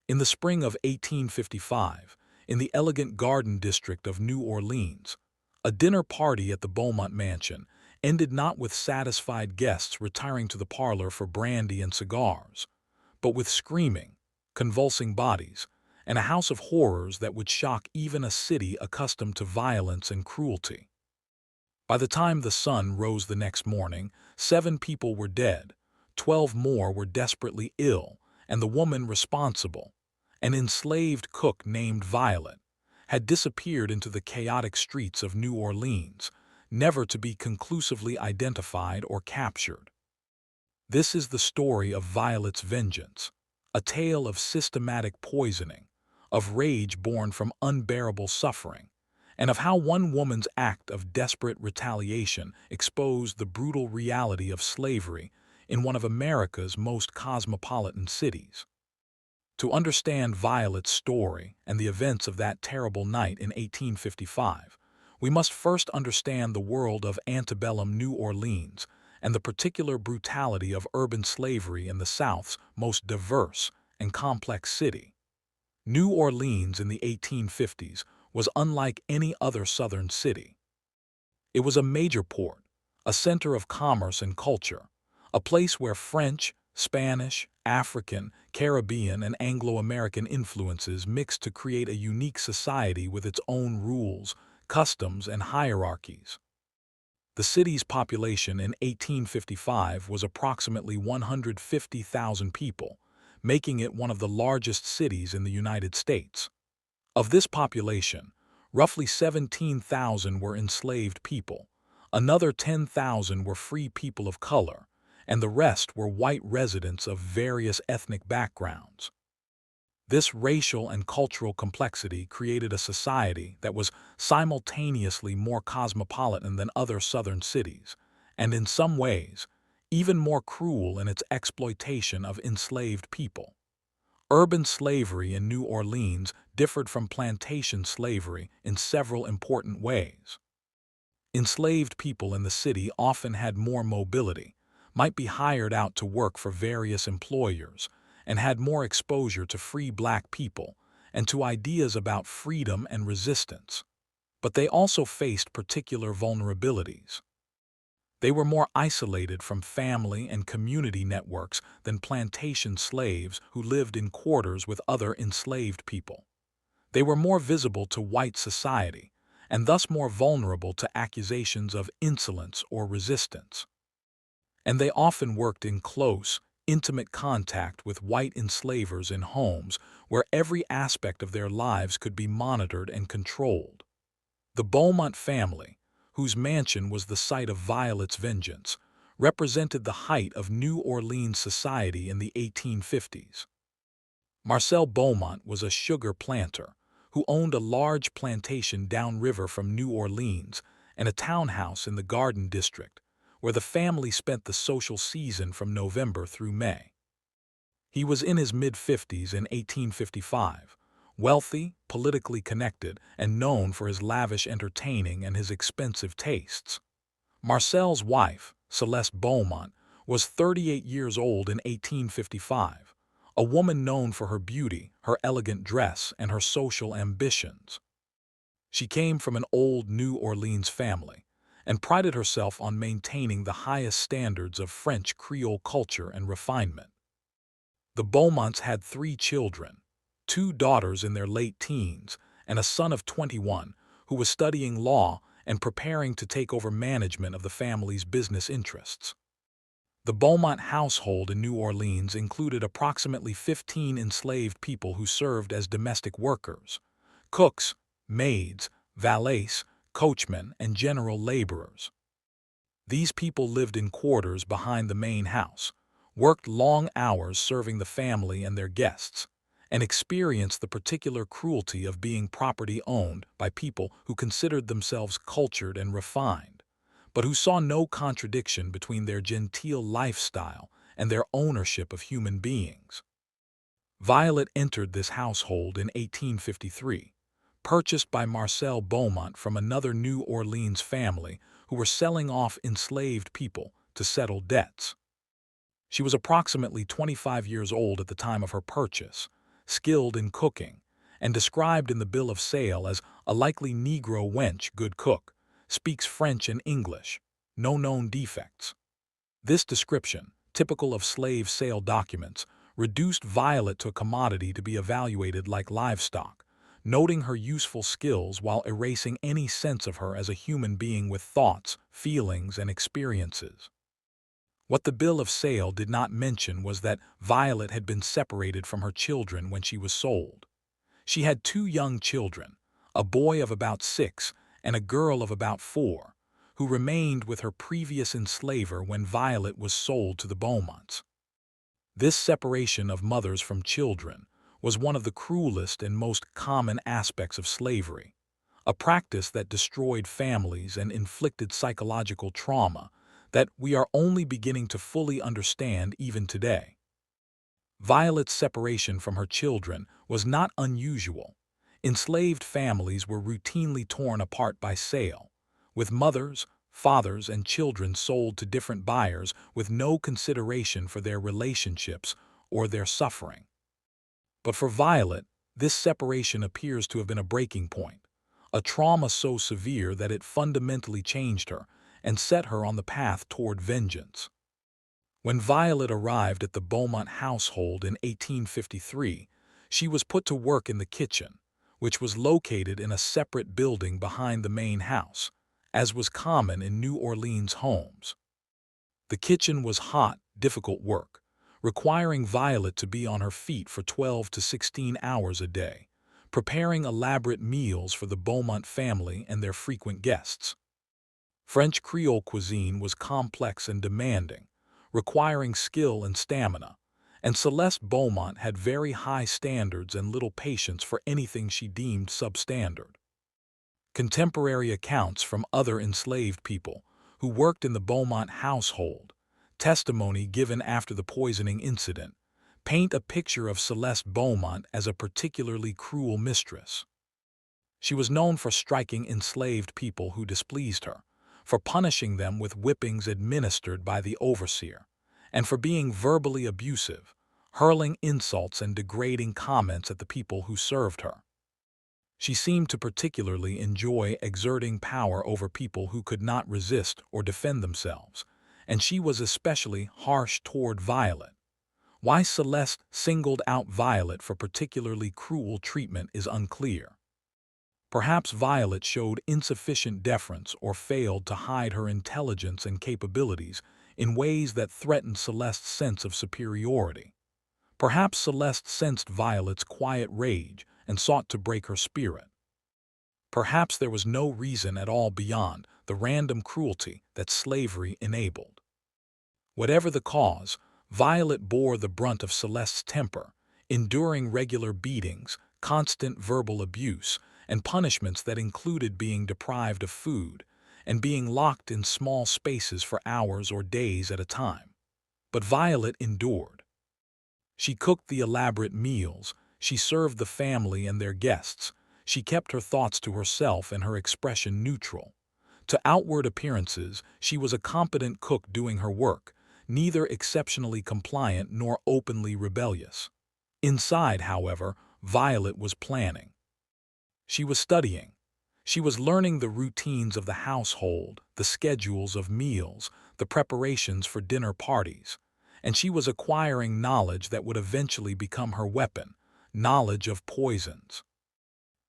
In the spring of 1855, in the elegant garden district of New Orleans, a dinner party at the Beaumont mansion ended not with satisfied guests retiring to the parlor for brandy and cigars, but with screaming, convulsing bodies, and a house of horrors that would shock even a city accustomed to violence and cruelty. By the time the sun rose the next morning, 7 people were dead, 12 more were desperately ill, and the woman responsible, an enslaved cook named Violet, had disappeared into the chaotic streets of New Orleans, never to be conclusively identified or captured. This is the story of Violet's vengeance, a tale of systematic poisoning, of rage born from unbearable suffering, and of how one woman's act of desperate retaliation exposed the brutal reality of slavery in one of America's most cosmopolitan cities. To understand Violet's story and the events of that terrible night in 1855, we must first understand the world of antebellum New Orleans and the particular brutality of urban slavery in the South's most diverse and complex city. New Orleans in the 1850s was unlike any other Southern city. It was a major port, a center of commerce and culture, a place where French, Spanish, African, Caribbean, and Anglo-American influences mixed to create a unique society with its own rules, customs, and hierarchies. The city's population in 1855 was approximately 150,000 people, making it one of the largest cities in the United States. Of this population, roughly 17,000 were enslaved people, another 10,000 were free people of color, and the rest were white residents of various ethnic backgrounds. This racial and cultural complexity created a society that was simultaneously more cosmopolitan than other Southern cities, and in some ways, even more cruel in its exploitation of enslaved people. Urban slavery in New Orleans differed from plantation slavery in several important ways. Enslaved people in the city often had more mobility, might be hired out to work for various employers, and had more exposure to free black people and to ideas about freedom and resistance. But they also faced particular vulnerabilities. They were more isolated from family and community networks than plantation slaves who lived in quarters with other enslaved people. They were more visible to white society, and thus more vulnerable to accusations of insolence or resistance. And they often worked in close, intimate contact with white enslavers in homes where every aspect of their lives could be monitored and controlled. The Beaumont family, whose mansion was the site of Violet's vengeance, represented the height of New Orleans society in the 1850s. Marcel Beaumont was a sugar planter who owned a large plantation downriver from New Orleans and a townhouse in the Garden District, where the family spent the social season from November through May. He was in his mid-50s in 1855, wealthy, politically connected, and known for his lavish entertaining and his expensive tastes. Marcel's wife, Celeste Beaumont, was 38 years old in 1855, a woman known for her beauty, her elegant dress, and her social ambitions. She came from an old New Orleans family and prided herself on maintaining the highest standards of French Creole culture and refinement. The Beaumonts had 3 children, 2 daughters in their late teens, and a son of 21 who was studying law and preparing to take over management of the family's business interests. The Beaumont household in New Orleans included approximately 15 enslaved people who served as domestic workers, cooks, maids, valets, coachmen, and general laborers. These people lived in quarters behind the main house, worked long hours serving the family and their guests, and experienced the particular cruelty of being property owned by people who considered themselves cultured and refined, but who saw no contradiction between their genteel lifestyle and their ownership of human beings. Violet entered this household in 1853, purchased by Marcel Beaumont from another New Orleans family who were selling off enslaved people to settle debts. She was approximately 25 years old at the time of her purchase, skilled in cooking, and described in the bill of sale as a likely Negro wench good cook, speaks French and English, no known defects. This description, typical of slave sale documents, reduced Violet to a commodity to be evaluated like livestock, noting her useful skills while erasing any sense of her as a human being with thoughts, feelings, and experiences. What the bill of sale did not mention was that Violet had been separated from her children when she was sold. She had two young children, a boy of about 6 and a girl of about 4, who remained with her previous enslaver when Violet was sold to the Beaumonts. This separation of mothers from children was one of the cruelest and most common aspects of slavery, a practice that destroyed families and inflicted psychological trauma that we are only beginning to fully understand even today. Violet's separation from her children was not unusual. Enslaved families were routinely torn apart by sale, with mothers, fathers, and children sold to different buyers with no consideration for their relationships or their suffering. But for Violet, this separation appears to have been a breaking point, a trauma so severe that it fundamentally changed her and set her on the path toward vengeance. When Violet arrived at the Beaumont household in 1853, she was put to work in the kitchen, which was located in a separate building behind the main house, as was common in New Orleans homes. The kitchen was hot, difficult work, requiring Violet to be on her feet for 12 to 16 hours a day, preparing elaborate meals for the Beaumont family and their frequent guests. French Creole cuisine was complex and demanding, requiring skill and stamina, and Celeste Beaumont had very high standards and little patience for anything she deemed substandard. Contemporary accounts from other enslaved people who worked in the Beaumont household, testimony given after the poisoning incident, paint a picture of Celeste Beaumont as a particularly cruel mistress. She was known for striking enslaved people who displeased her, for punishing them with whippings administered by the overseer, and for being verbally abusive, hurling insults and degrading comments at the people who served her. She seemed to particularly enjoy exerting power over people who could not resist or defend themselves, and she was especially harsh toward Violet. Why Celeste singled out Violet for particularly cruel treatment is unclear. Perhaps Violet showed insufficient deference or failed to hide her intelligence and capabilities in ways that threatened Celeste's sense of superiority. Perhaps Celeste sensed Violet's quiet rage and sought to break her spirit. Perhaps there was no reason at all beyond the random cruelty that slavery enabled. Whatever the cause, Violet bore the brunt of Celeste's temper, enduring regular beatings, constant verbal abuse, and punishments that included being deprived of food and being locked in small spaces for hours or days at a time. But Violet endured. She cooked the elaborate meals, she served the family and their guests, she kept her thoughts to herself and her expression neutral. To outward appearances, she was a competent cook doing her work, neither exceptionally compliant nor openly rebellious. Inside, however, Violet was planning. She was studying. She was learning the routines of the household, the schedules of meals, the preparations for dinner parties, and she was acquiring knowledge that would eventually become her weapon, knowledge of poisons.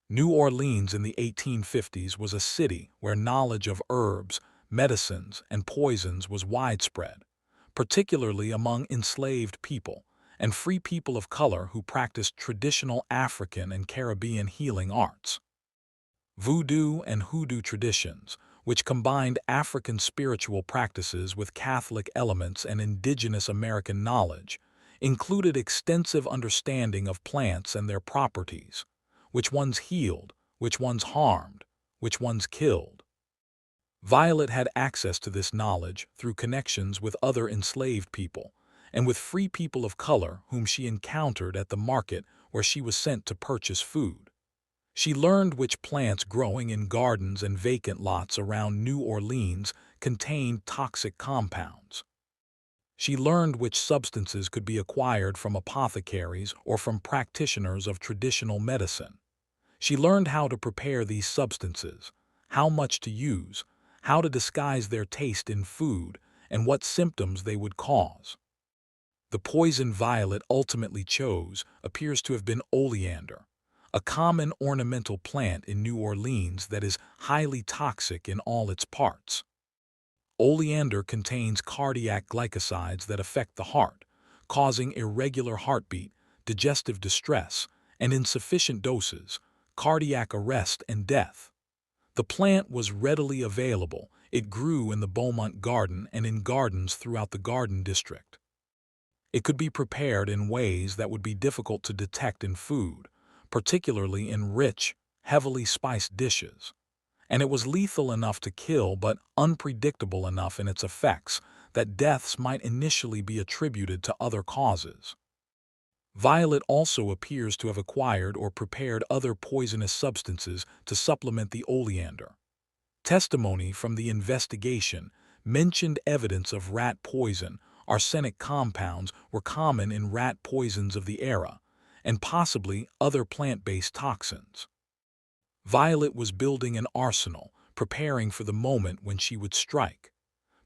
New Orleans in the 1850s was a city where knowledge of herbs, medicines, and poisons was widespread, particularly among enslaved people and free people of color who practiced traditional African and Caribbean healing arts. Voodoo and hoodoo traditions, which combined African spiritual practices with Catholic elements and indigenous American knowledge, included extensive understanding of plants and their properties, which ones healed, which ones harmed, which ones killed. Violet had access to this knowledge through connections with other enslaved people and with free people of color whom she encountered at the market where she was sent to purchase food. She learned which plants growing in gardens and vacant lots around New Orleans contained toxic compounds. She learned which substances could be acquired from apothecaries or from practitioners of traditional medicine. She learned how to prepare these substances, how much to use, how to disguise their taste in food, and what symptoms they would cause. The poison Violet ultimately chose appears to have been oleander, a common ornamental plant in New Orleans that is highly toxic in all its parts. Oleander contains cardiac glycosides that affect the heart, causing irregular heartbeat, digestive distress, and in sufficient doses, cardiac arrest and death. The plant was readily available. It grew in the Beaumont garden and in gardens throughout the garden district. It could be prepared in ways that would be difficult to detect in food, particularly in rich, heavily spiced dishes. And it was lethal enough to kill but unpredictable enough in its effects that deaths might initially be attributed to other causes. Violet also appears to have acquired or prepared other poisonous substances to supplement the oleander. Testimony from the investigation mentioned evidence of rat poison. Arsenic compounds were common in rat poisons of the era, and possibly other plant-based toxins. Violet was building an arsenal, preparing for the moment when she would strike.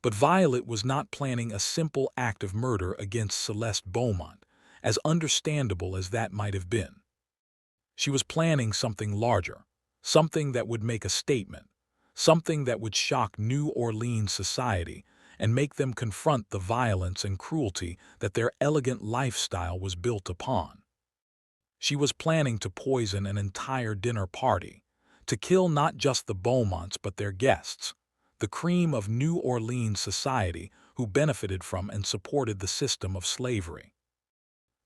But Violet was not planning a simple act of murder against Celeste Beaumont, as understandable as that might have been. She was planning something larger, something that would make a statement, something that would shock New Orleans society and make them confront the violence and cruelty that their elegant lifestyle was built upon. She was planning to poison an entire dinner party, to kill not just the Beaumonts but their guests, the cream of New Orleans society who benefited from and supported the system of slavery.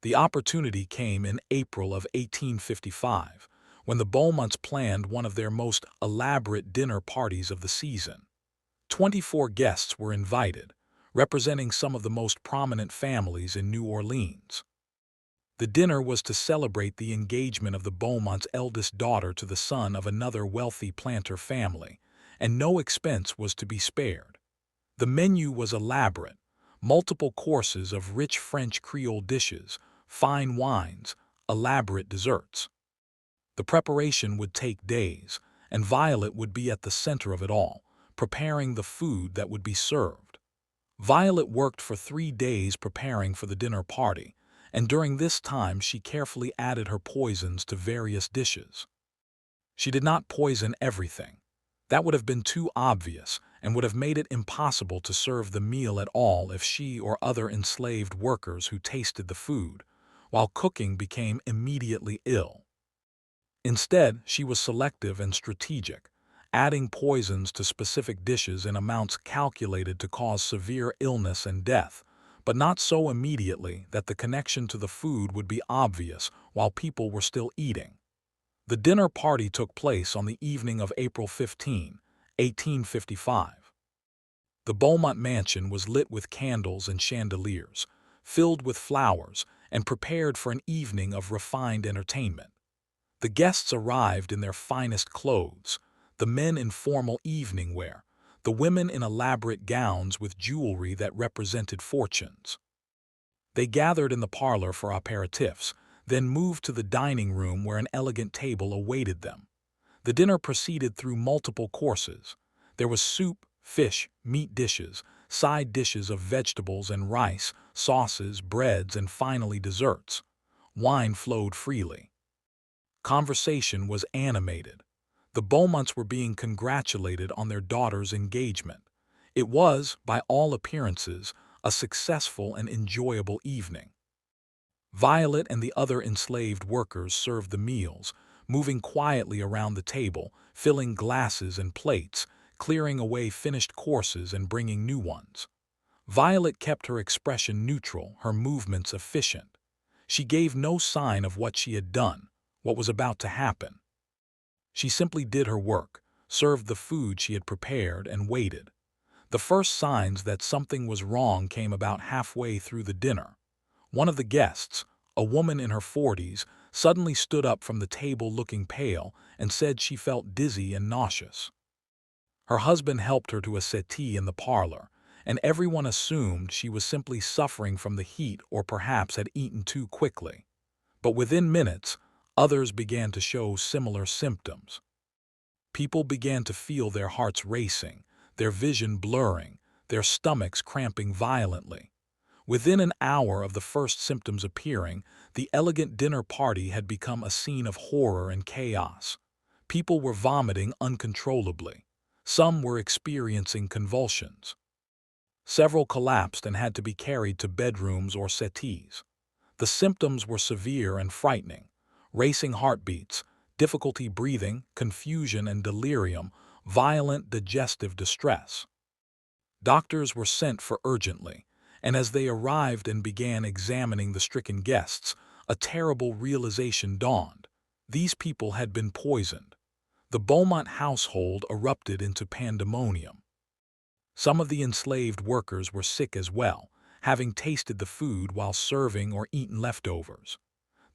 The opportunity came in April of 1855, when the Beaumonts planned one of their most elaborate dinner parties of the season. 24 guests were invited, representing some of the most prominent families in New Orleans. The dinner was to celebrate the engagement of the Beaumonts' eldest daughter to the son of another wealthy planter family, and no expense was to be spared. The menu was elaborate, multiple courses of rich French Creole dishes, fine wines, elaborate desserts. The preparation would take days, and Violet would be at the center of it all, preparing the food that would be served. Violet worked for 3 days preparing for the dinner party, and during this time she carefully added her poisons to various dishes. She did not poison everything. That would have been too obvious and would have made it impossible to serve the meal at all if she or other enslaved workers who tasted the food, while cooking, became immediately ill. Instead, she was selective and strategic, adding poisons to specific dishes in amounts calculated to cause severe illness and death, but not so immediately that the connection to the food would be obvious while people were still eating. The dinner party took place on the evening of April 15, 1855. The Beaumont mansion was lit with candles and chandeliers, filled with flowers, and prepared for an evening of refined entertainment. The guests arrived in their finest clothes, the men in formal evening wear, the women in elaborate gowns with jewelry that represented fortunes. They gathered in the parlor for aperitifs, then moved to the dining room where an elegant table awaited them. The dinner proceeded through multiple courses. There was soup, fish, meat dishes, side dishes of vegetables and rice, sauces, breads, and finally desserts. Wine flowed freely. Conversation was animated. The Beaumonts were being congratulated on their daughter's engagement. It was, by all appearances, a successful and enjoyable evening. Violet and the other enslaved workers served the meals, moving quietly around the table, filling glasses and plates, clearing away finished courses and bringing new ones. Violet kept her expression neutral, her movements efficient. She gave no sign of what she had done, what was about to happen. She simply did her work, served the food she had prepared, and waited. The first signs that something was wrong came about halfway through the dinner. One of the guests, a woman in her 40s, suddenly stood up from the table looking pale and said she felt dizzy and nauseous. Her husband helped her to a settee in the parlor, and everyone assumed she was simply suffering from the heat or perhaps had eaten too quickly. But within minutes, others began to show similar symptoms. People began to feel their hearts racing, their vision blurring, their stomachs cramping violently. Within an hour of the first symptoms appearing, the elegant dinner party had become a scene of horror and chaos. People were vomiting uncontrollably. Some were experiencing convulsions. Several collapsed and had to be carried to bedrooms or settees. The symptoms were severe and frightening: racing heartbeats, difficulty breathing, confusion and delirium, violent digestive distress. Doctors were sent for urgently, and as they arrived and began examining the stricken guests, a terrible realization dawned. These people had been poisoned. The Beaumont household erupted into pandemonium. Some of the enslaved workers were sick as well, having tasted the food while serving or eaten leftovers.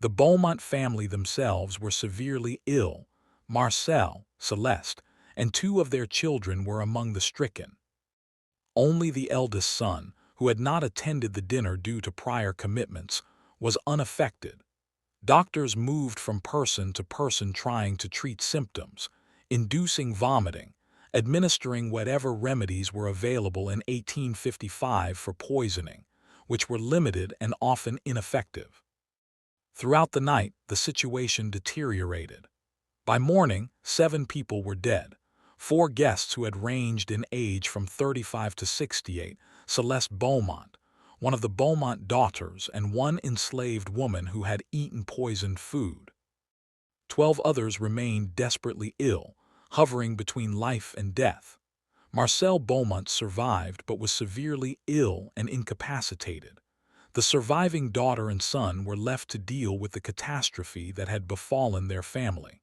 The Beaumont family themselves were severely ill. Marcel, Celeste, and two of their children were among the stricken. Only the eldest son, who had not attended the dinner due to prior commitments, was unaffected. Doctors moved from person to person trying to treat symptoms, inducing vomiting, administering whatever remedies were available in 1855 for poisoning, which were limited and often ineffective. Throughout the night, the situation deteriorated. By morning, 7 people were dead. 4 guests who had ranged in age from 35 to 68, Celeste Beaumont, one of the Beaumont daughters, and 1 enslaved woman who had eaten poisoned food. 12 others remained desperately ill, hovering between life and death. Marcel Beaumont survived but was severely ill and incapacitated. The surviving daughter and son were left to deal with the catastrophe that had befallen their family.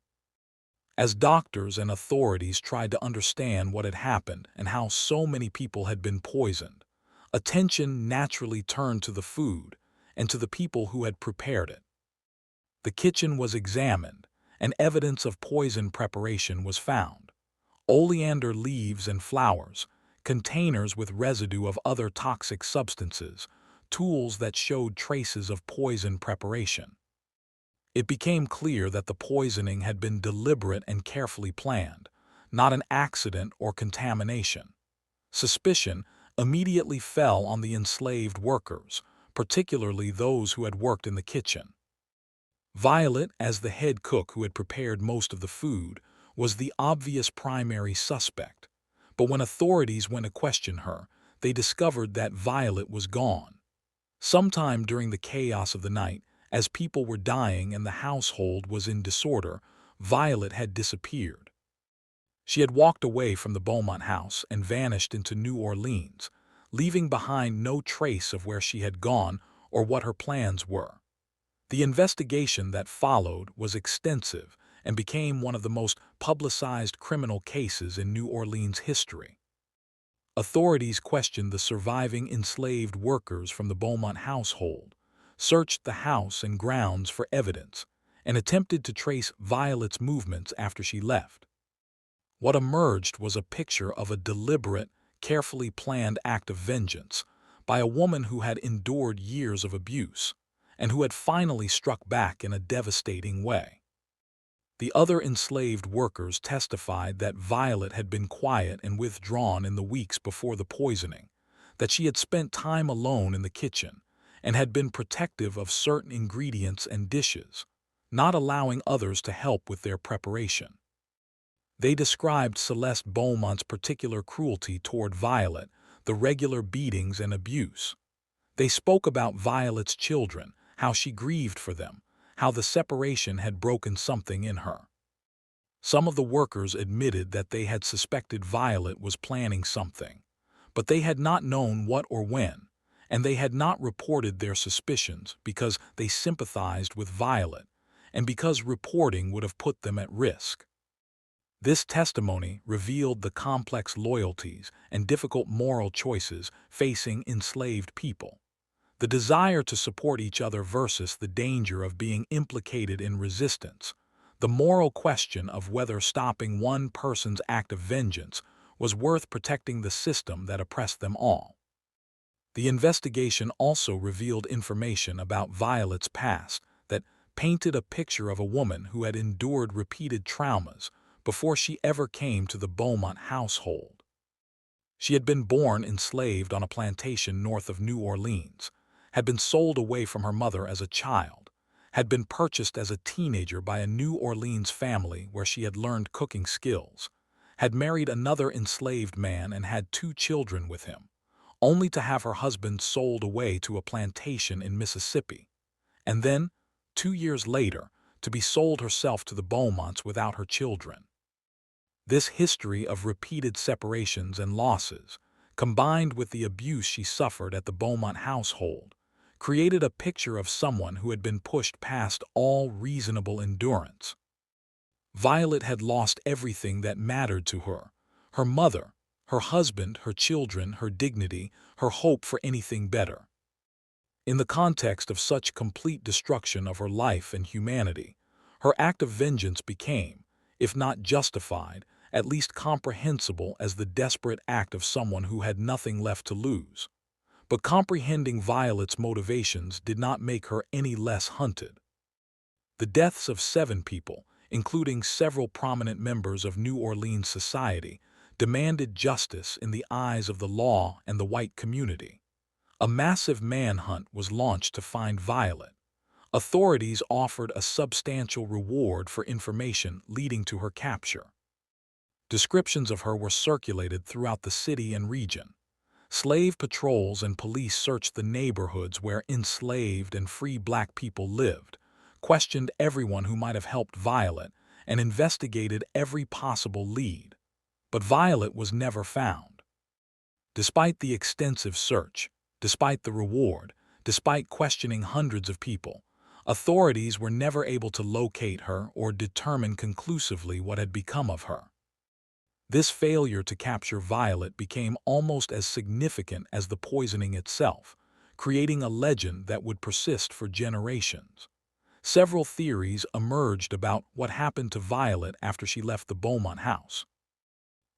As doctors and authorities tried to understand what had happened and how so many people had been poisoned, attention naturally turned to the food and to the people who had prepared it. The kitchen was examined, and evidence of poison preparation was found: oleander leaves and flowers, containers with residue of other toxic substances, tools that showed traces of poison preparation. It became clear that the poisoning had been deliberate and carefully planned, not an accident or contamination. Suspicion immediately fell on the enslaved workers, particularly those who had worked in the kitchen. Violet, as the head cook who had prepared most of the food, was the obvious primary suspect. But when authorities went to question her, they discovered that Violet was gone. Sometime during the chaos of the night, as people were dying and the household was in disorder, Violet had disappeared. She had walked away from the Beaumont house and vanished into New Orleans, leaving behind no trace of where she had gone or what her plans were. The investigation that followed was extensive and became one of the most publicized criminal cases in New Orleans history. Authorities questioned the surviving enslaved workers from the Beaumont household, searched the house and grounds for evidence, and attempted to trace Violet's movements after she left. What emerged was a picture of a deliberate, carefully planned act of vengeance by a woman who had endured years of abuse and who had finally struck back in a devastating way. The other enslaved workers testified that Violet had been quiet and withdrawn in the weeks before the poisoning, that she had spent time alone in the kitchen, and had been protective of certain ingredients and dishes, not allowing others to help with their preparation. They described Celeste Beaumont's particular cruelty toward Violet, the regular beatings and abuse. They spoke about Violet's children, how she grieved for them, how the separation had broken something in her. Some of the workers admitted that they had suspected Violet was planning something, but they had not known what or when, and they had not reported their suspicions because they sympathized with Violet and because reporting would have put them at risk. This testimony revealed the complex loyalties and difficult moral choices facing enslaved people. The desire to support each other versus the danger of being implicated in resistance, the moral question of whether stopping one person's act of vengeance was worth protecting the system that oppressed them all. The investigation also revealed information about Violet's past that painted a picture of a woman who had endured repeated traumas before she ever came to the Beaumont household. She had been born enslaved on a plantation north of New Orleans, had been sold away from her mother as a child, had been purchased as a teenager by a New Orleans family where she had learned cooking skills, had married another enslaved man and had 2 children with him, only to have her husband sold away to a plantation in Mississippi, and then, 2 years later, to be sold herself to the Beaumonts without her children. This history of repeated separations and losses, combined with the abuse she suffered at the Beaumont household, created a picture of someone who had been pushed past all reasonable endurance. Violet had lost everything that mattered to her: her mother, her husband, her children, her dignity, her hope for anything better. In the context of such complete destruction of her life and humanity, her act of vengeance became, if not justified, at least comprehensible as the desperate act of someone who had nothing left to lose. But comprehending Violet's motivations did not make her any less hunted. The deaths of 7 people, including several prominent members of New Orleans society, demanded justice in the eyes of the law and the white community. A massive manhunt was launched to find Violet. Authorities offered a substantial reward for information leading to her capture. Descriptions of her were circulated throughout the city and region. Slave patrols and police searched the neighborhoods where enslaved and free black people lived, questioned everyone who might have helped Violet, and investigated every possible lead. But Violet was never found. Despite the extensive search, despite the reward, despite questioning hundreds of people, authorities were never able to locate her or determine conclusively what had become of her. This failure to capture Violet became almost as significant as the poisoning itself, creating a legend that would persist for generations. Several theories emerged about what happened to Violet after she left the Beaumont house.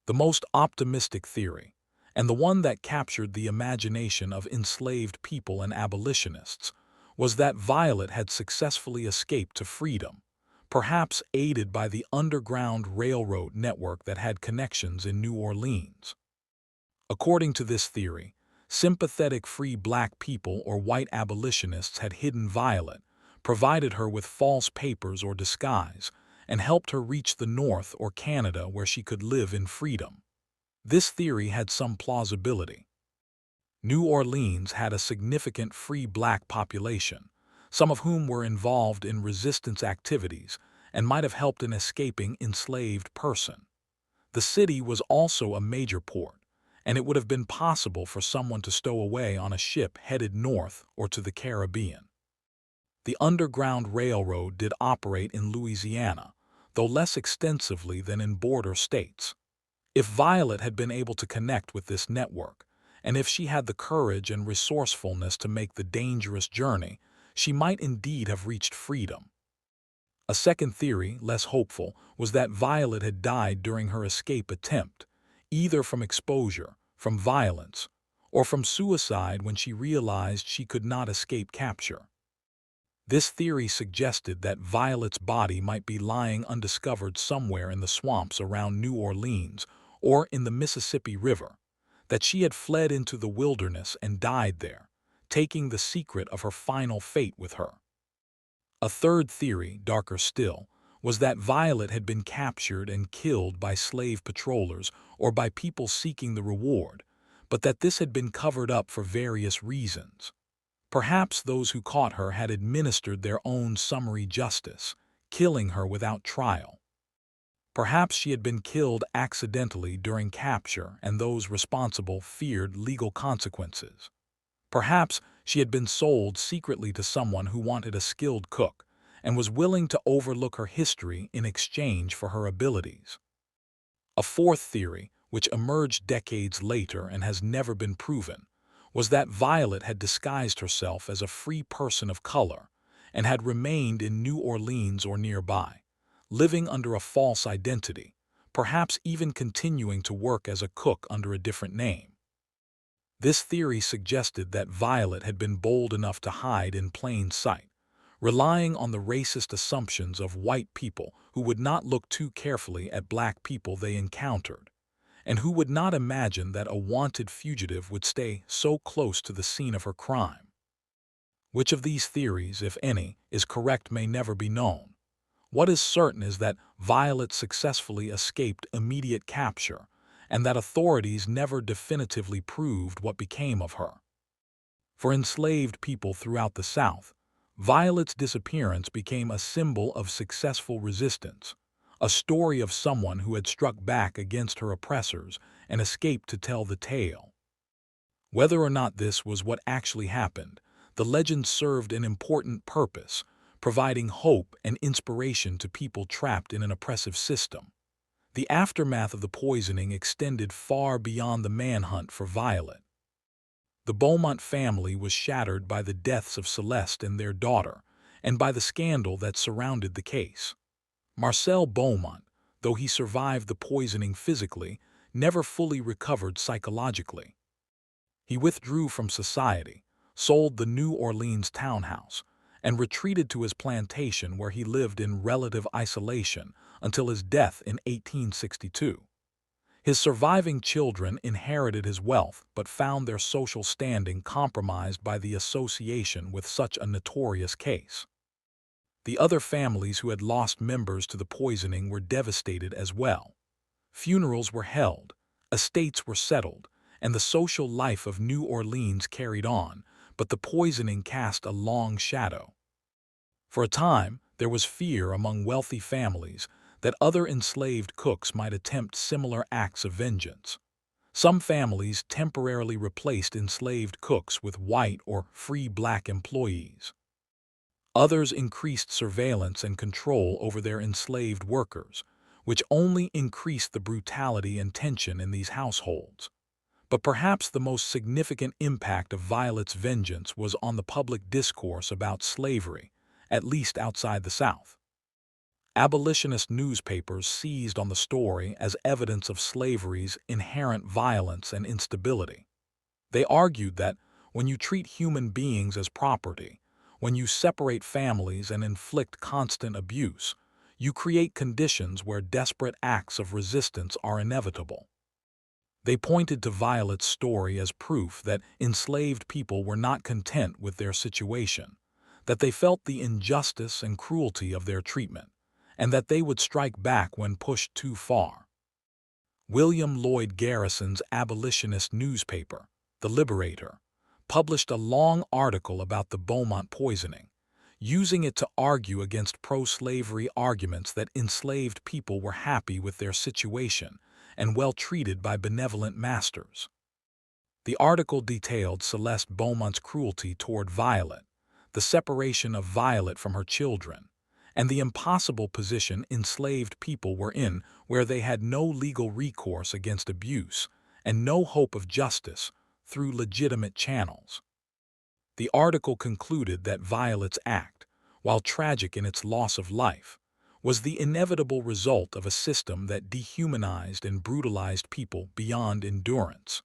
The most optimistic theory, and the one that captured the imagination of enslaved people and abolitionists, was that Violet had successfully escaped to freedom, perhaps aided by the Underground Railroad network that had connections in New Orleans. According to this theory, sympathetic free black people or white abolitionists had hidden Violet, provided her with false papers or disguise, and helped her reach the North or Canada where she could live in freedom. This theory had some plausibility. New Orleans had a significant free black population, some of whom were involved in resistance activities and might have helped an escaping enslaved person. The city was also a major port, and it would have been possible for someone to stow away on a ship headed north or to the Caribbean. The Underground Railroad did operate in Louisiana, though less extensively than in border states. If Violet had been able to connect with this network, and if she had the courage and resourcefulness to make the dangerous journey, she might indeed have reached freedom. A second theory, less hopeful, was that Violet had died during her escape attempt, either from exposure, from violence, or from suicide when she realized she could not escape capture. This theory suggested that Violet's body might be lying undiscovered somewhere in the swamps around New Orleans or in the Mississippi River, that she had fled into the wilderness and died there, taking the secret of her final fate with her. A third theory, darker still, was that Violet had been captured and killed by slave patrollers or by people seeking the reward, but that this had been covered up for various reasons. Perhaps those who caught her had administered their own summary justice, killing her without trial. Perhaps she had been killed accidentally during capture and those responsible feared legal consequences. Perhaps she had been sold secretly to someone who wanted a skilled cook and was willing to overlook her history in exchange for her abilities. A fourth theory, which emerged decades later and has never been proven, was that Violet had disguised herself as a free person of color and had remained in New Orleans or nearby, living under a false identity, perhaps even continuing to work as a cook under a different name. This theory suggested that Violet had been bold enough to hide in plain sight, relying on the racist assumptions of white people who would not look too carefully at black people they encountered, and who would not imagine that a wanted fugitive would stay so close to the scene of her crime. Which of these theories, if any, is correct may never be known. What is certain is that Violet successfully escaped immediate capture, and that authorities never definitively proved what became of her. For enslaved people throughout the South, Violet's disappearance became a symbol of successful resistance, a story of someone who had struck back against her oppressors and escaped to tell the tale. Whether or not this was what actually happened, the legend served an important purpose, providing hope and inspiration to people trapped in an oppressive system. The aftermath of the poisoning extended far beyond the manhunt for Violet. The Beaumont family was shattered by the deaths of Celeste and their daughter, and by the scandal that surrounded the case. Marcel Beaumont, though he survived the poisoning physically, never fully recovered psychologically. He withdrew from society, sold the New Orleans townhouse, and retreated to his plantation where he lived in relative isolation until his death in 1862. His surviving children inherited his wealth but found their social standing compromised by the association with such a notorious case. The other families who had lost members to the poisoning were devastated as well. Funerals were held, estates were settled, and the social life of New Orleans carried on, but the poisoning cast a long shadow. For a time, there was fear among wealthy families that other enslaved cooks might attempt similar acts of vengeance. Some families temporarily replaced enslaved cooks with white or free black employees. Others increased surveillance and control over their enslaved workers, which only increased the brutality and tension in these households. But perhaps the most significant impact of Violet's vengeance was on the public discourse about slavery, at least outside the South. Abolitionist newspapers seized on the story as evidence of slavery's inherent violence and instability. They argued that when you treat human beings as property, when you separate families and inflict constant abuse, you create conditions where desperate acts of resistance are inevitable. They pointed to Violet's story as proof that enslaved people were not content with their situation, that they felt the injustice and cruelty of their treatment, and that they would strike back when pushed too far. William Lloyd Garrison's abolitionist newspaper, The Liberator, published a long article about the Beaumont poisoning, using it to argue against pro-slavery arguments that enslaved people were happy with their situation and well treated by benevolent masters. The article detailed Celeste Beaumont's cruelty toward Violet, the separation of Violet from her children, and the impossible position enslaved people were in where they had no legal recourse against abuse and no hope of justice through legitimate channels. The article concluded that Violet's act, while tragic in its loss of life, was the inevitable result of a system that dehumanized and brutalized people beyond endurance.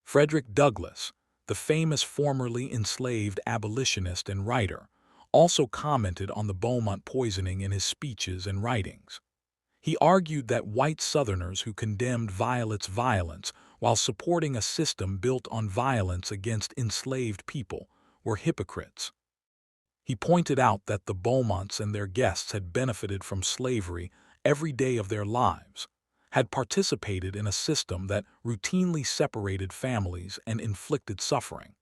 Frederick Douglass, the famous formerly enslaved abolitionist and writer, also commented on the Beaumont poisoning in his speeches and writings. He argued that white Southerners who condemned Violet's violence while supporting a system built on violence against enslaved people were hypocrites. He pointed out that the Beaumonts and their guests had benefited from slavery every day of their lives, had participated in a system that routinely separated families and inflicted suffering,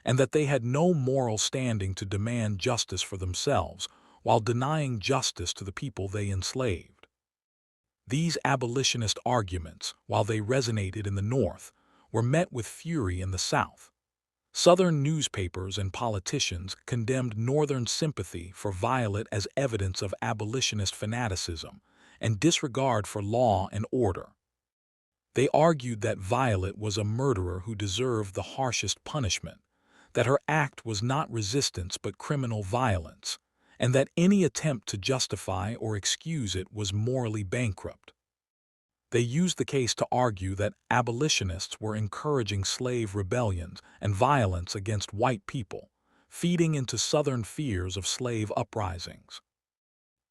and that they had no moral standing to demand justice for themselves while denying justice to the people they enslaved. These abolitionist arguments, while they resonated in the North, were met with fury in the South. Southern newspapers and politicians condemned Northern sympathy for Violet as evidence of abolitionist fanaticism and disregard for law and order. They argued that Violet was a murderer who deserved the harshest punishment, that her act was not resistance but criminal violence, and that any attempt to justify or excuse it was morally bankrupt. They used the case to argue that abolitionists were encouraging slave rebellions and violence against white people, feeding into Southern fears of slave uprisings.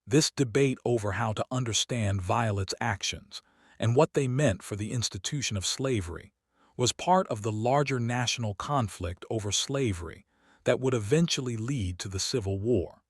This debate over how to understand Violet's actions and what they meant for the institution of slavery was part of the larger national conflict over slavery that would eventually lead to the Civil War.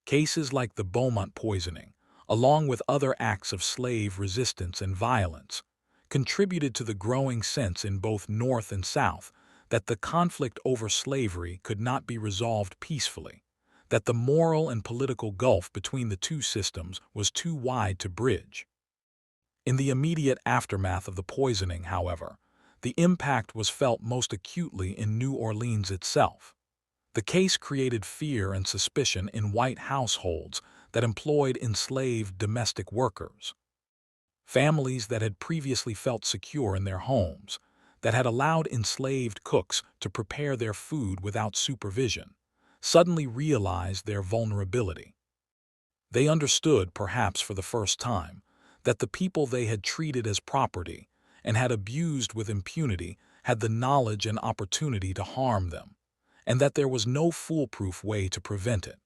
Cases like the Beaumont poisoning, along with other acts of slave resistance and violence, contributed to the growing sense in both North and South that the conflict over slavery could not be resolved peacefully, that the moral and political gulf between the two systems was too wide to bridge. In the immediate aftermath of the poisoning, however, the impact was felt most acutely in New Orleans itself. The case created fear and suspicion in white households that employed enslaved domestic workers. Families that had previously felt secure in their homes, that had allowed enslaved cooks to prepare their food without supervision, suddenly realized their vulnerability. They understood, perhaps for the first time, that the people they had treated as property and had abused with impunity had the knowledge and opportunity to harm them, and that there was no foolproof way to prevent it.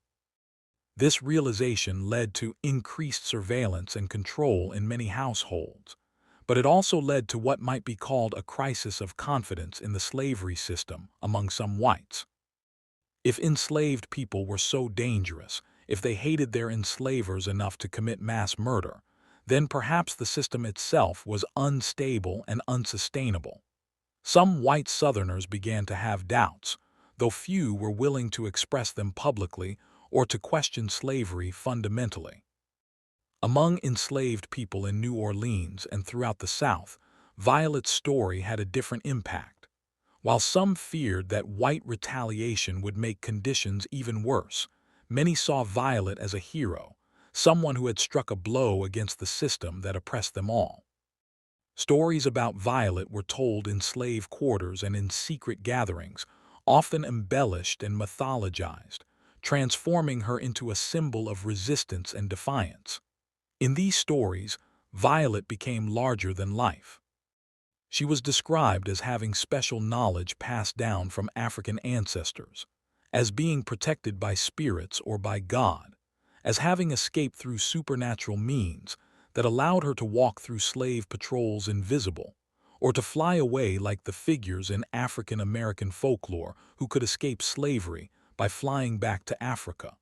This realization led to increased surveillance and control in many households, but it also led to what might be called a crisis of confidence in the slavery system among some whites. If enslaved people were so dangerous, if they hated their enslavers enough to commit mass murder, then perhaps the system itself was unstable and unsustainable. Some white Southerners began to have doubts, though few were willing to express them publicly or to question slavery fundamentally. Among enslaved people in New Orleans and throughout the South, Violet's story had a different impact. While some feared that white retaliation would make conditions even worse, many saw Violet as a hero, someone who had struck a blow against the system that oppressed them all. Stories about Violet were told in slave quarters and in secret gatherings, often embellished and mythologized, transforming her into a symbol of resistance and defiance. In these stories, Violet became larger than life. She was described as having special knowledge passed down from African ancestors, as being protected by spirits or by God, as having escaped through supernatural means that allowed her to walk through slave patrols invisible, or to fly away like the figures in African-American folklore who could escape slavery by flying back to Africa.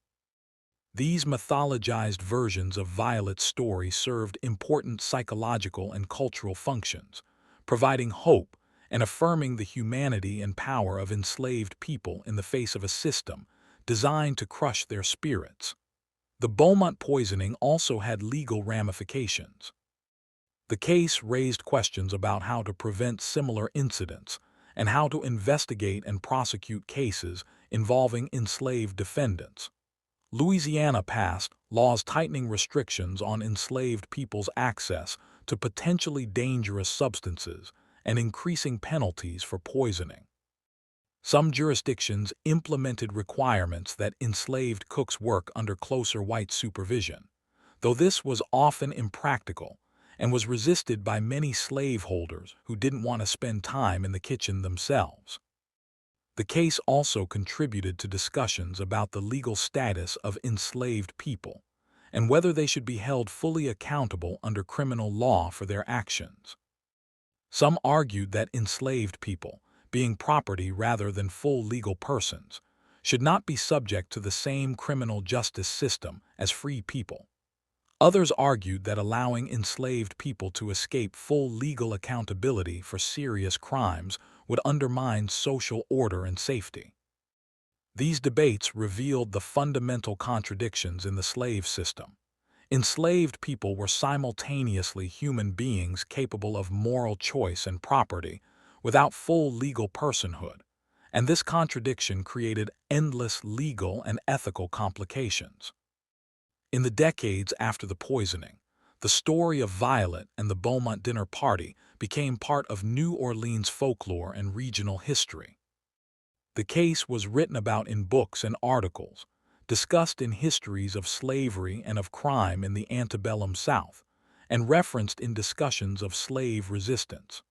These mythologized versions of Violet's story served important psychological and cultural functions, providing hope and affirming the humanity and power of enslaved people in the face of a system designed to crush their spirits. The Beaumont poisoning also had legal ramifications. The case raised questions about how to prevent similar incidents and how to investigate and prosecute cases involving enslaved defendants. Louisiana passed laws tightening restrictions on enslaved people's access to potentially dangerous substances and increasing penalties for poisoning. Some jurisdictions implemented requirements that enslaved cooks work under closer white supervision, though this was often impractical and was resisted by many slaveholders who didn't want to spend time in the kitchen themselves. The case also contributed to discussions about the legal status of enslaved people and whether they should be held fully accountable under criminal law for their actions. Some argued that enslaved people, being property rather than full legal persons, should not be subject to the same criminal justice system as free people. Others argued that allowing enslaved people to escape full legal accountability for serious crimes would undermine social order and safety. These debates revealed the fundamental contradictions in the slave system. Enslaved people were simultaneously human beings capable of moral choice and property without full legal personhood, and this contradiction created endless legal and ethical complications. In the decades after the poisoning, the story of Violet and the Beaumont dinner party became part of New Orleans folklore and regional history. The case was written about in books and articles, discussed in histories of slavery and of crime in the antebellum South, and referenced in discussions of slave resistance.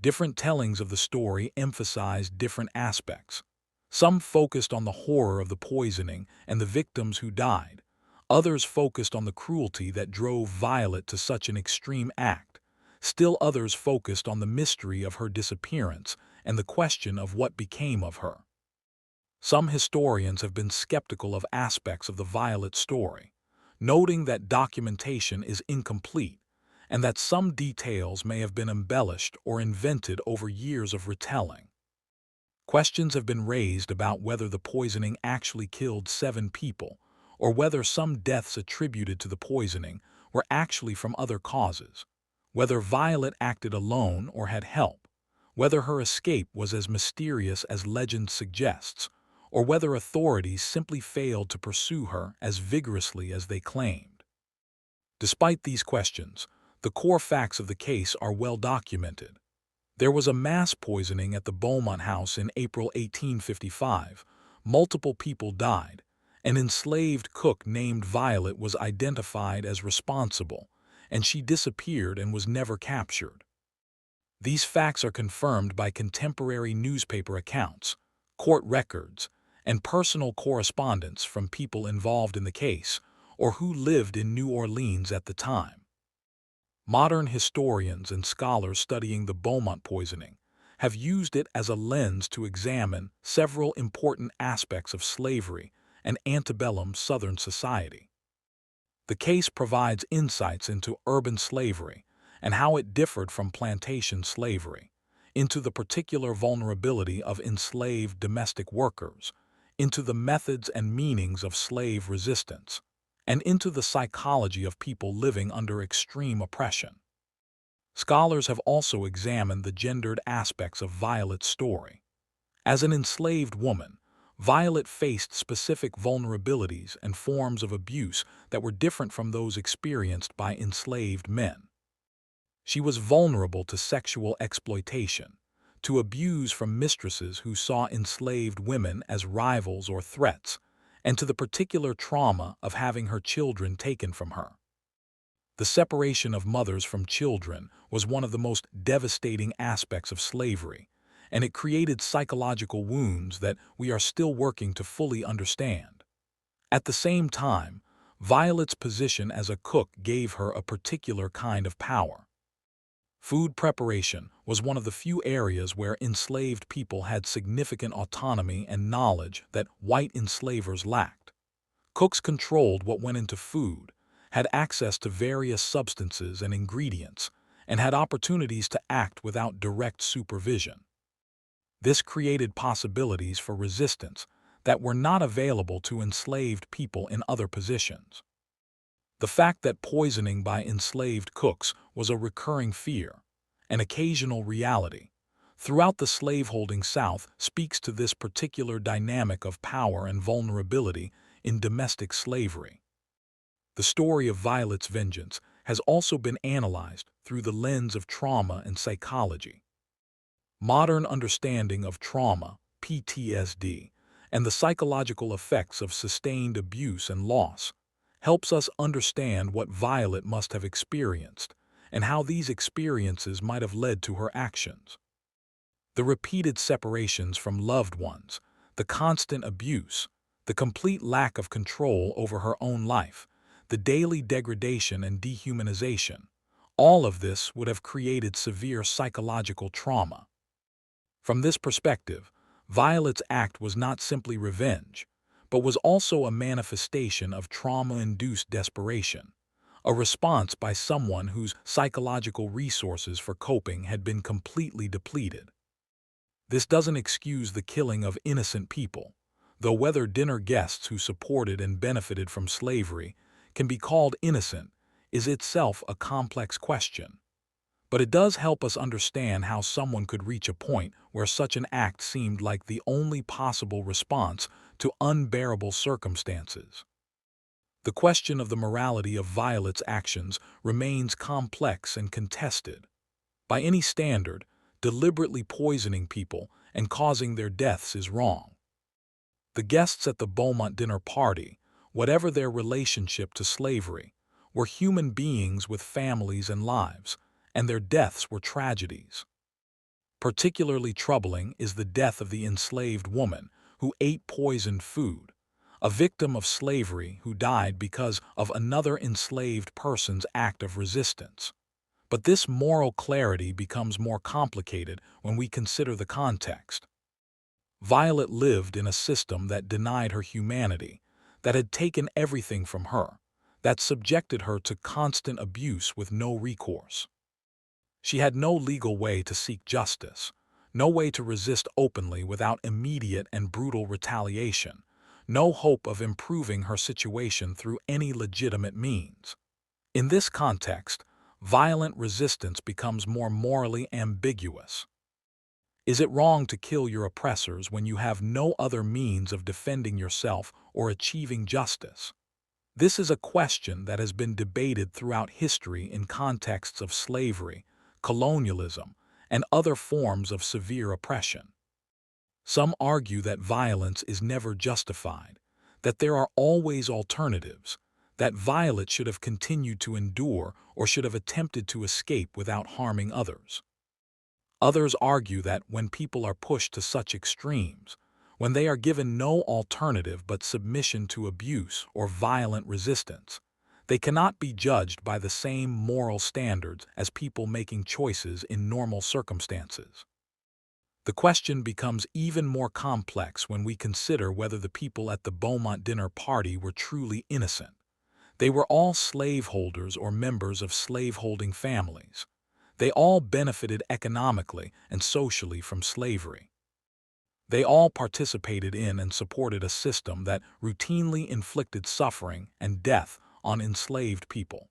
Different tellings of the story emphasized different aspects. Some focused on the horror of the poisoning and the victims who died. Others focused on the cruelty that drove Violet to such an extreme act. Still others focused on the mystery of her disappearance and the question of what became of her. Some historians have been skeptical of aspects of the Violet story, noting that documentation is incomplete and that some details may have been embellished or invented over years of retelling. Questions have been raised about whether the poisoning actually killed 7 people, or whether some deaths attributed to the poisoning were actually from other causes, whether Violet acted alone or had help, whether her escape was as mysterious as legend suggests, or whether authorities simply failed to pursue her as vigorously as they claimed. Despite these questions, the core facts of the case are well documented. There was a mass poisoning at the Beaumont house in April 1855. Multiple people died. An enslaved cook named Violet was identified as responsible, and she disappeared and was never captured. These facts are confirmed by contemporary newspaper accounts, court records, and personal correspondence from people involved in the case or who lived in New Orleans at the time. Modern historians and scholars studying the Beaumont poisoning have used it as a lens to examine several important aspects of slavery and antebellum Southern society. The case provides insights into urban slavery and how it differed from plantation slavery, into the particular vulnerability of enslaved domestic workers, into the methods and meanings of slave resistance, and into the psychology of people living under extreme oppression. Scholars have also examined the gendered aspects of Violet's story. As an enslaved woman, Violet faced specific vulnerabilities and forms of abuse that were different from those experienced by enslaved men. She was vulnerable to sexual exploitation, to abuse from mistresses who saw enslaved women as rivals or threats, and to the particular trauma of having her children taken from her. The separation of mothers from children was one of the most devastating aspects of slavery, and it created psychological wounds that we are still working to fully understand. At the same time, Violet's position as a cook gave her a particular kind of power. Food preparation was one of the few areas where enslaved people had significant autonomy and knowledge that white enslavers lacked. Cooks controlled what went into food, had access to various substances and ingredients, and had opportunities to act without direct supervision. This created possibilities for resistance that were not available to enslaved people in other positions. The fact that poisoning by enslaved cooks was a recurring fear, an occasional reality, throughout the slaveholding South speaks to this particular dynamic of power and vulnerability in domestic slavery. The story of Violet's vengeance has also been analyzed through the lens of trauma and psychology. Modern understanding of trauma, PTSD, and the psychological effects of sustained abuse and loss helps us understand what Violet must have experienced and how these experiences might have led to her actions. The repeated separations from loved ones, the constant abuse, the complete lack of control over her own life, the daily degradation and dehumanization, all of this would have created severe psychological trauma. From this perspective, Violet's act was not simply revenge, but was also a manifestation of trauma-induced desperation, a response by someone whose psychological resources for coping had been completely depleted. This doesn't excuse the killing of innocent people, though whether dinner guests who supported and benefited from slavery can be called innocent is itself a complex question. But it does help us understand how someone could reach a point where such an act seemed like the only possible response to unbearable circumstances. The question of the morality of Violet's actions remains complex and contested. By any standard, deliberately poisoning people and causing their deaths is wrong. The guests at the Beaumont dinner party, whatever their relationship to slavery, were human beings with families and lives, and their deaths were tragedies. Particularly troubling is the death of the enslaved woman who ate poisoned food, a victim of slavery who died because of another enslaved person's act of resistance. But this moral clarity becomes more complicated when we consider the context. Violet lived in a system that denied her humanity, that had taken everything from her, that subjected her to constant abuse with no recourse. She had no legal way to seek justice, no way to resist openly without immediate and brutal retaliation, no hope of improving her situation through any legitimate means. In this context, violent resistance becomes more morally ambiguous. Is it wrong to kill your oppressors when you have no other means of defending yourself or achieving justice? This is a question that has been debated throughout history in contexts of slavery, colonialism, and other forms of severe oppression. Some argue that violence is never justified, that there are always alternatives, that Violet should have continued to endure or should have attempted to escape without harming others. Others argue that when people are pushed to such extremes, when they are given no alternative but submission to abuse or violent resistance, they cannot be judged by the same moral standards as people making choices in normal circumstances. The question becomes even more complex when we consider whether the people at the Beaumont dinner party were truly innocent. They were all slaveholders or members of slaveholding families. They all benefited economically and socially from slavery. They all participated in and supported a system that routinely inflicted suffering and death on enslaved people.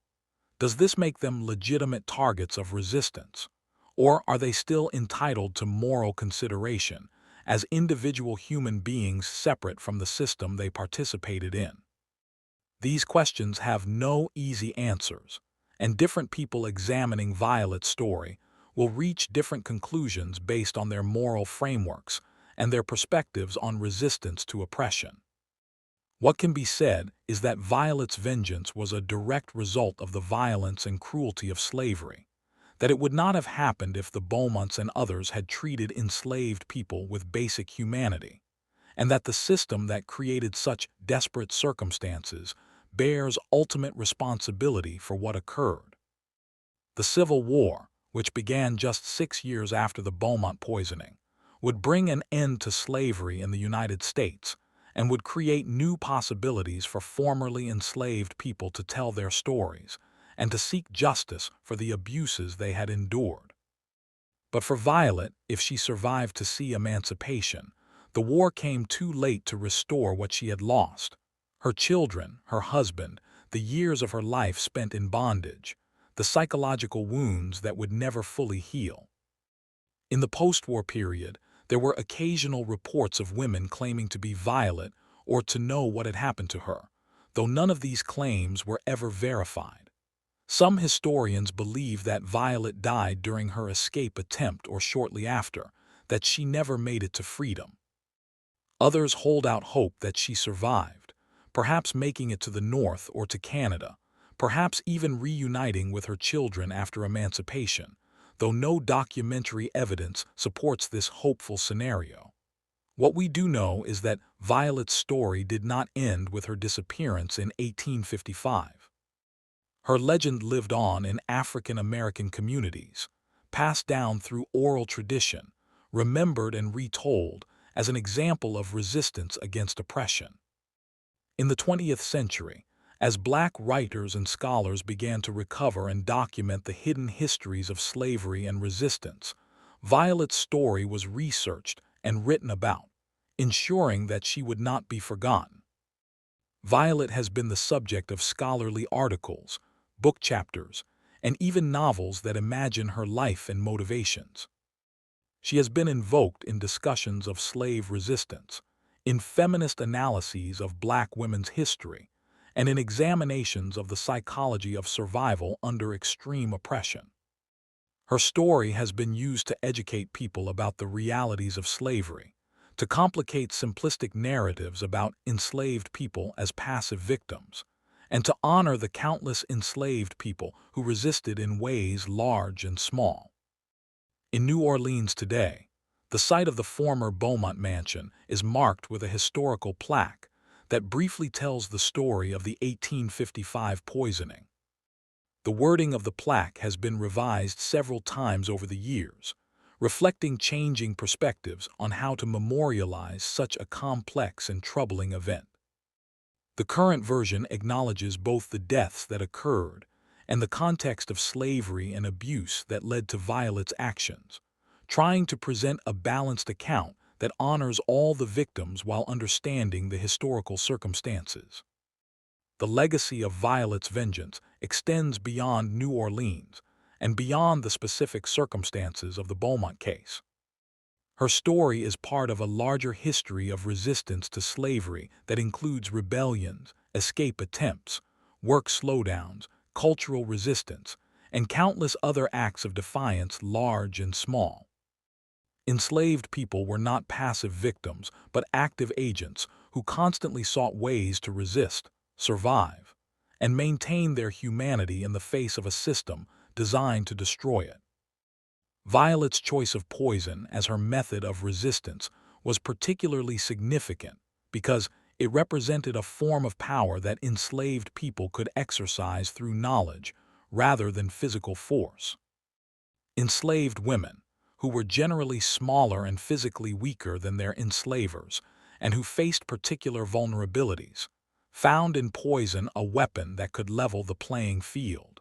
Does this make them legitimate targets of resistance? Or are they still entitled to moral consideration as individual human beings separate from the system they participated in? These questions have no easy answers, and different people examining Violet's story will reach different conclusions based on their moral frameworks and their perspectives on resistance to oppression. What can be said is that Violet's vengeance was a direct result of the violence and cruelty of slavery, that it would not have happened if the Beaumonts and others had treated enslaved people with basic humanity, and that the system that created such desperate circumstances bears ultimate responsibility for what occurred. The Civil War, which began just 6 years after the Beaumont poisoning, would bring an end to slavery in the United States and would create new possibilities for formerly enslaved people to tell their stories and to seek justice for the abuses they had endured. But for Violet, if she survived to see emancipation, the war came too late to restore what she had lost. Her children, her husband, the years of her life spent in bondage, the psychological wounds that would never fully heal. In the post-war period, there were occasional reports of women claiming to be Violet or to know what had happened to her, though none of these claims were ever verified. Some historians believe that Violet died during her escape attempt or shortly after, that she never made it to freedom. Others hold out hope that she survived, perhaps making it to the North or to Canada, perhaps even reuniting with her children after emancipation, though no documentary evidence supports this hopeful scenario. What we do know is that Violet's story did not end with her disappearance in 1855. Her legend lived on in African-American communities, passed down through oral tradition, remembered and retold as an example of resistance against oppression. In the 20th century, as Black writers and scholars began to recover and document the hidden histories of slavery and resistance, Violet's story was researched and written about, ensuring that she would not be forgotten. Violet has been the subject of scholarly articles, book chapters, and even novels that imagine her life and motivations. She has been invoked in discussions of slave resistance, in feminist analyses of Black women's history, and in examinations of the psychology of survival under extreme oppression. Her story has been used to educate people about the realities of slavery, to complicate simplistic narratives about enslaved people as passive victims, and to honor the countless enslaved people who resisted in ways large and small. In New Orleans today, the site of the former Beaumont mansion is marked with a historical plaque that briefly tells the story of the 1855 poisoning. The wording of the plaque has been revised several times over the years, reflecting changing perspectives on how to memorialize such a complex and troubling event. The current version acknowledges both the deaths that occurred and the context of slavery and abuse that led to Violet's actions, trying to present a balanced account that honors all the victims while understanding the historical circumstances. The legacy of Violet's vengeance extends beyond New Orleans and beyond the specific circumstances of the Beaumont case. Her story is part of a larger history of resistance to slavery that includes rebellions, escape attempts, work slowdowns, cultural resistance, and countless other acts of defiance, large and small. Enslaved people were not passive victims, but active agents who constantly sought ways to resist, survive, and maintain their humanity in the face of a system designed to destroy it. Violet's choice of poison as her method of resistance was particularly significant because it represented a form of power that enslaved people could exercise through knowledge rather than physical force. Enslaved women, who were generally smaller and physically weaker than their enslavers, and who faced particular vulnerabilities, found in poison a weapon that could level the playing field.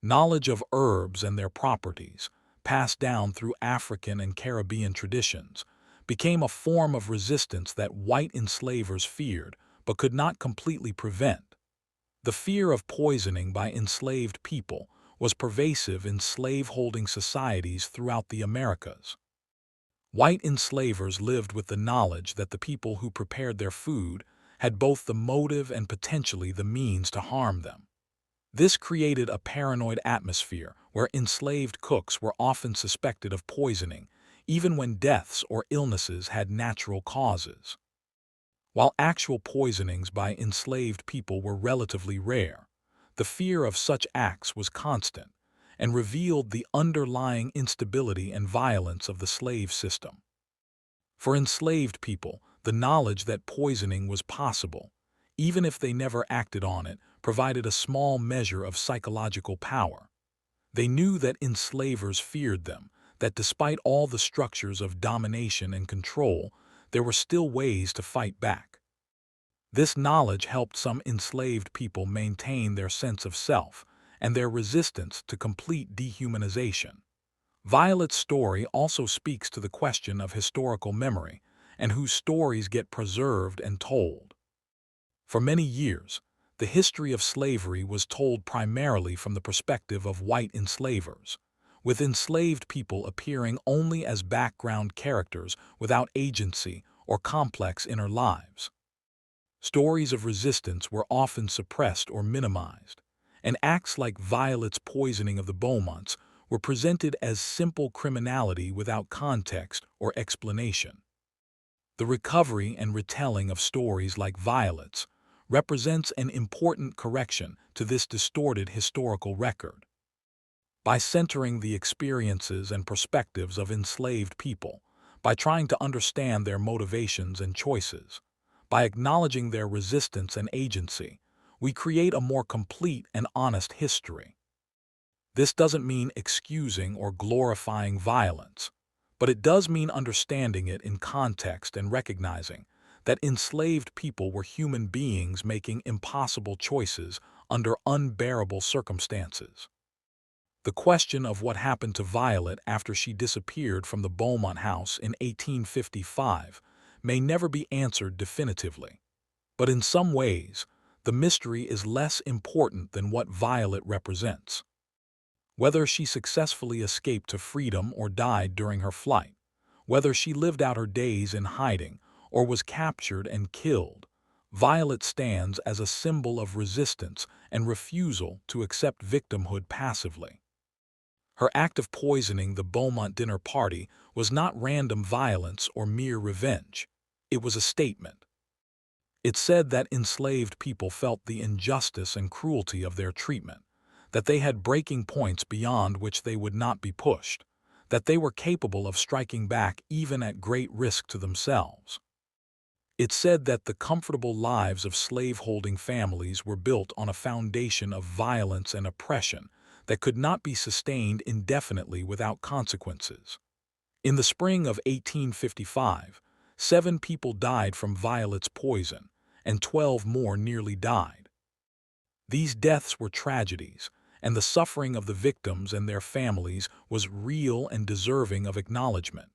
Knowledge of herbs and their properties, passed down through African and Caribbean traditions, became a form of resistance that white enslavers feared but could not completely prevent. The fear of poisoning by enslaved people was pervasive in slave-holding societies throughout the Americas. White enslavers lived with the knowledge that the people who prepared their food had both the motive and potentially the means to harm them. This created a paranoid atmosphere where enslaved cooks were often suspected of poisoning, even when deaths or illnesses had natural causes. While actual poisonings by enslaved people were relatively rare, the fear of such acts was constant and revealed the underlying instability and violence of the slave system. For enslaved people, the knowledge that poisoning was possible, even if they never acted on it, provided a small measure of psychological power. They knew that enslavers feared them, that despite all the structures of domination and control, there were still ways to fight back. This knowledge helped some enslaved people maintain their sense of self and their resistance to complete dehumanization. Violet's story also speaks to the question of historical memory and whose stories get preserved and told. For many years, the history of slavery was told primarily from the perspective of white enslavers, with enslaved people appearing only as background characters without agency or complex inner lives. Stories of resistance were often suppressed or minimized, and acts like Violet's poisoning of the Beaumonts were presented as simple criminality without context or explanation. The recovery and retelling of stories like Violet's represents an important correction to this distorted historical record. By centering the experiences and perspectives of enslaved people, by trying to understand their motivations and choices, by acknowledging their resistance and agency, we create a more complete and honest history. This doesn't mean excusing or glorifying violence, but it does mean understanding it in context and recognizing that enslaved people were human beings making impossible choices under unbearable circumstances. The question of what happened to Violet after she disappeared from the Beaumont house in 1855 may never be answered definitively, but in some ways, the mystery is less important than what Violet represents. Whether she successfully escaped to freedom or died during her flight, whether she lived out her days in hiding or was captured and killed, Violet stands as a symbol of resistance and refusal to accept victimhood passively. Her act of poisoning the Beaumont dinner party was not random violence or mere revenge. It was a statement. It said that enslaved people felt the injustice and cruelty of their treatment, that they had breaking points beyond which they would not be pushed, that they were capable of striking back even at great risk to themselves. It said that the comfortable lives of slave-holding families were built on a foundation of violence and oppression that could not be sustained indefinitely without consequences. In the spring of 1855, 7 people died from Violet's poison, and 12 more nearly died. These deaths were tragedies, and the suffering of the victims and their families was real and deserving of acknowledgement.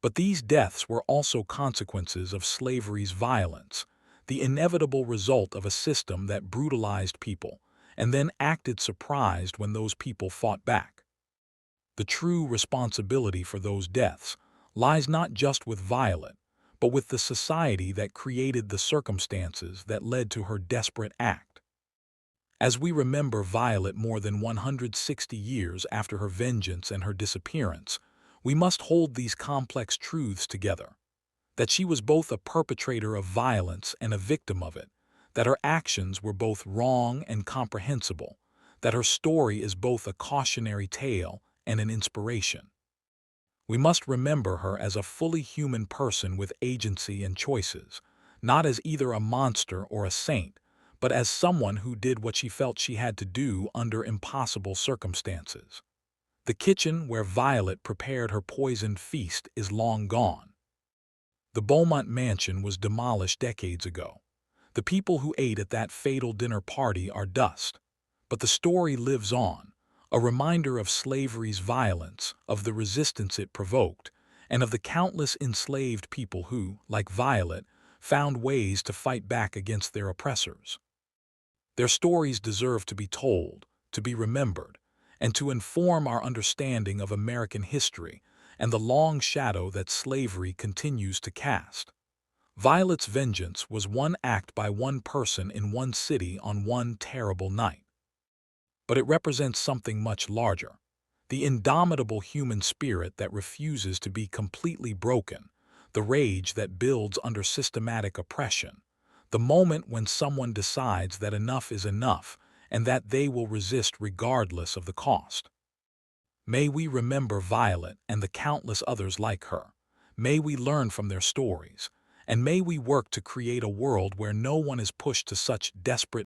But these deaths were also consequences of slavery's violence, the inevitable result of a system that brutalized people and then acted surprised when those people fought back. The true responsibility for those deaths lies not just with Violet, but with the society that created the circumstances that led to her desperate act. As we remember Violet more than 160 years after her vengeance and her disappearance, we must hold these complex truths together: that she was both a perpetrator of violence and a victim of it, that her actions were both wrong and comprehensible, that her story is both a cautionary tale and an inspiration. We must remember her as a fully human person with agency and choices, not as either a monster or a saint, but as someone who did what she felt she had to do under impossible circumstances. The kitchen where Violet prepared her poisoned feast is long gone. The Beaumont mansion was demolished decades ago. The people who ate at that fatal dinner party are dust. But the story lives on, a reminder of slavery's violence, of the resistance it provoked, and of the countless enslaved people who, like Violet, found ways to fight back against their oppressors. Their stories deserve to be told, to be remembered, and to inform our understanding of American history and the long shadow that slavery continues to cast. Violet's vengeance was one act by one person in one city on one terrible night. But it represents something much larger: the indomitable human spirit that refuses to be completely broken, the rage that builds under systematic oppression, the moment when someone decides that enough is enough and that they will resist regardless of the cost. May we remember Violet and the countless others like her. May we learn from their stories, and may we work to create a world where no one is pushed to such desperate